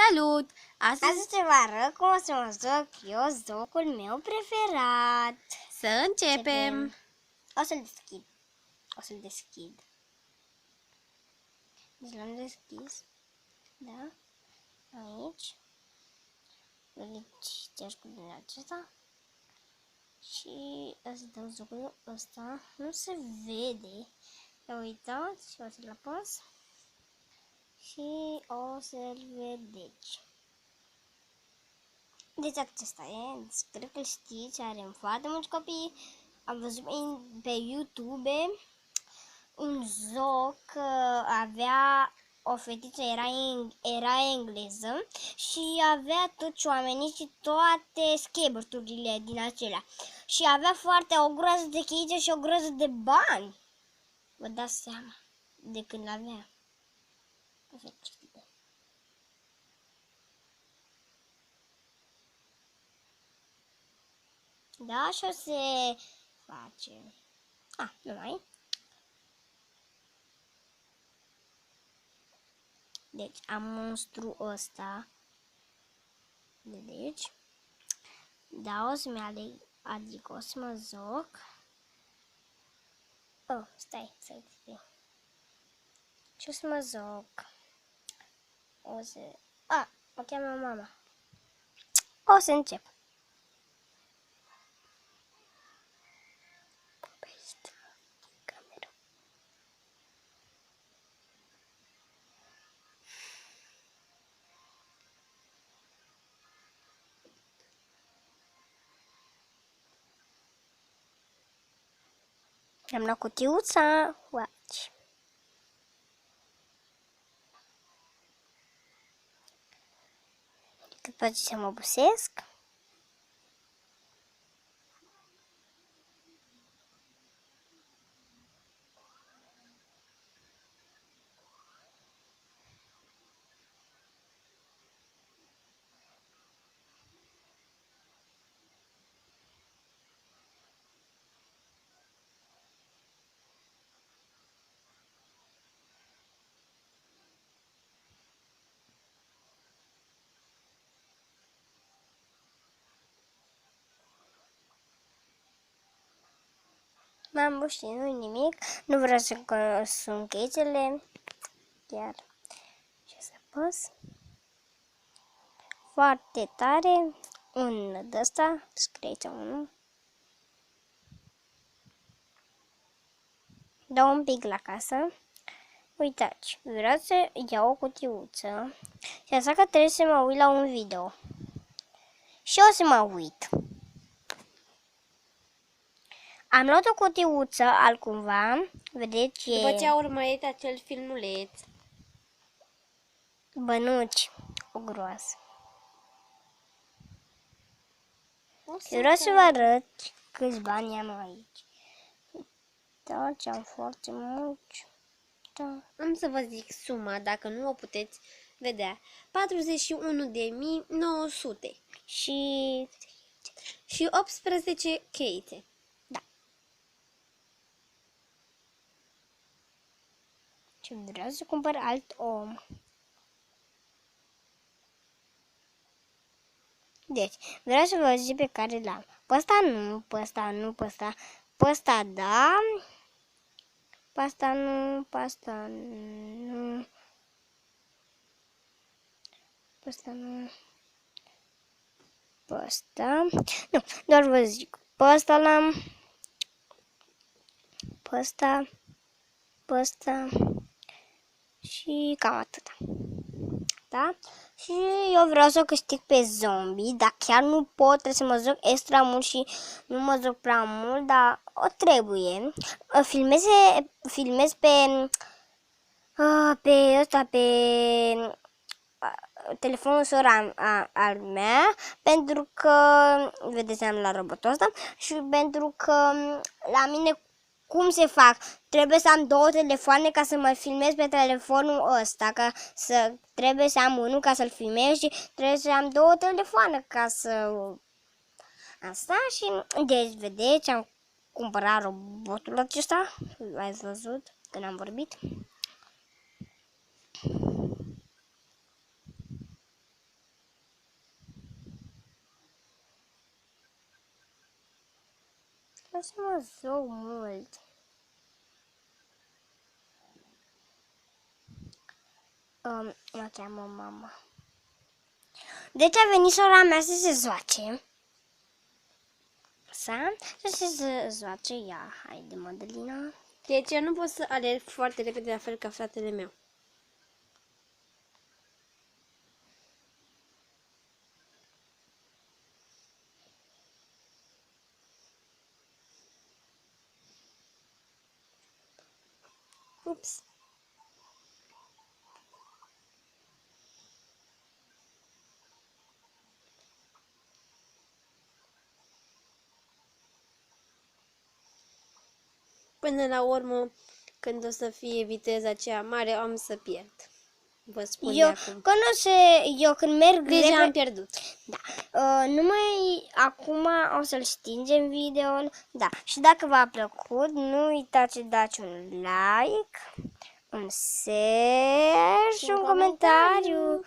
Salut! Astăzi te vă arăt cum o să mă joc eu jocul meu preferat. Să începem! O să-l deschid. Deci l-am deschis. Da? Aici. Deci cu din acesta. Și îți dau jocul ăsta. Nu se vede. Ia uitați, o să-l apăs. Și o să-l vedeți. Deci acesta e, cred că știți, are foarte mulți copii. Am văzut pe YouTube un joc, avea o fetiță, era engleză și avea toți oamenii și toate skateboard-urile din acelea. Și avea o groază de cheițe și o groază de bani. Vă dați seama de când l-avea. Da, așa se face. Nu mai. Deci am monstru ăsta. Deci. Da, o să-mi aleg, adică o să mă joc. Stai. Ce o să mă joc? O cheamă mama. O să încep. Am luat cutiuța. Watch. După ce mă obosesc. M-am bușit, nu nimic. Nu vreau să consum cheițele. Chiar. Și să apăs. Foarte tare. Un de ăsta. Scrieți unul. Dau un pic la casă. Uitați, vreau să iau o cutiuță. Și așa că trebuie să mă uit la un video. Și o să mă uit. Am luat o cutiuță altcumva. Vedeți? După ce a urmărit acel filmuleț. Bănuci. O groază. Eu vreau să vă arăt câți bani am aici. Da, am foarte mulți. Da. Am să vă zic suma, dacă nu o puteți vedea. 41.900 și 18 cheițe. Da. Și vreau să cumpăr alt om. Deci, vreau să vă zic pe care l-am. Pe ăsta nu, pe ăsta nu, pe ăsta. Pe ăsta da. Pe ăsta nu, pe ăsta nu. Pe ăsta nu. Pe ăsta. Nu, doar vă zic. Pe ăsta l-am. Pe ăsta. Pe ăsta. Și cam atâta. Da? Și eu vreau să câștig pe zombie, dar chiar nu pot, trebuie să mă joc extra mult și nu mă joc prea mult, dar o trebuie. Filmez pe telefonul sora al mea, pentru că, vedeți, am la robotul ăsta, și pentru că la mine cum se fac? Trebuie să am două telefoane ca să mă filmez pe telefonul ăsta, trebuie să am unul ca să-l filmez și trebuie să am două telefoane ca să... Asta și... Deci, vedeți, am cumpărat robotul acesta, l-ați văzut când am vorbit. Lasă-mă zău mult. Mă cheamă mama. Deci a venit sora mea să se zoace. Să se zoace ea. Haide, Madalina. Deci eu nu pot să alerg foarte repede la fel ca fratele meu. Ups. Până la urmă, când o să fie viteza aceea mare, am să pierd. Vă spun de acum. Eu când merg Deja repede... am pierdut. Da. Numai acum o să-l stingem video-ul. Da. Și dacă v-a plăcut, nu uitați să dați un like, un share și un comentariu.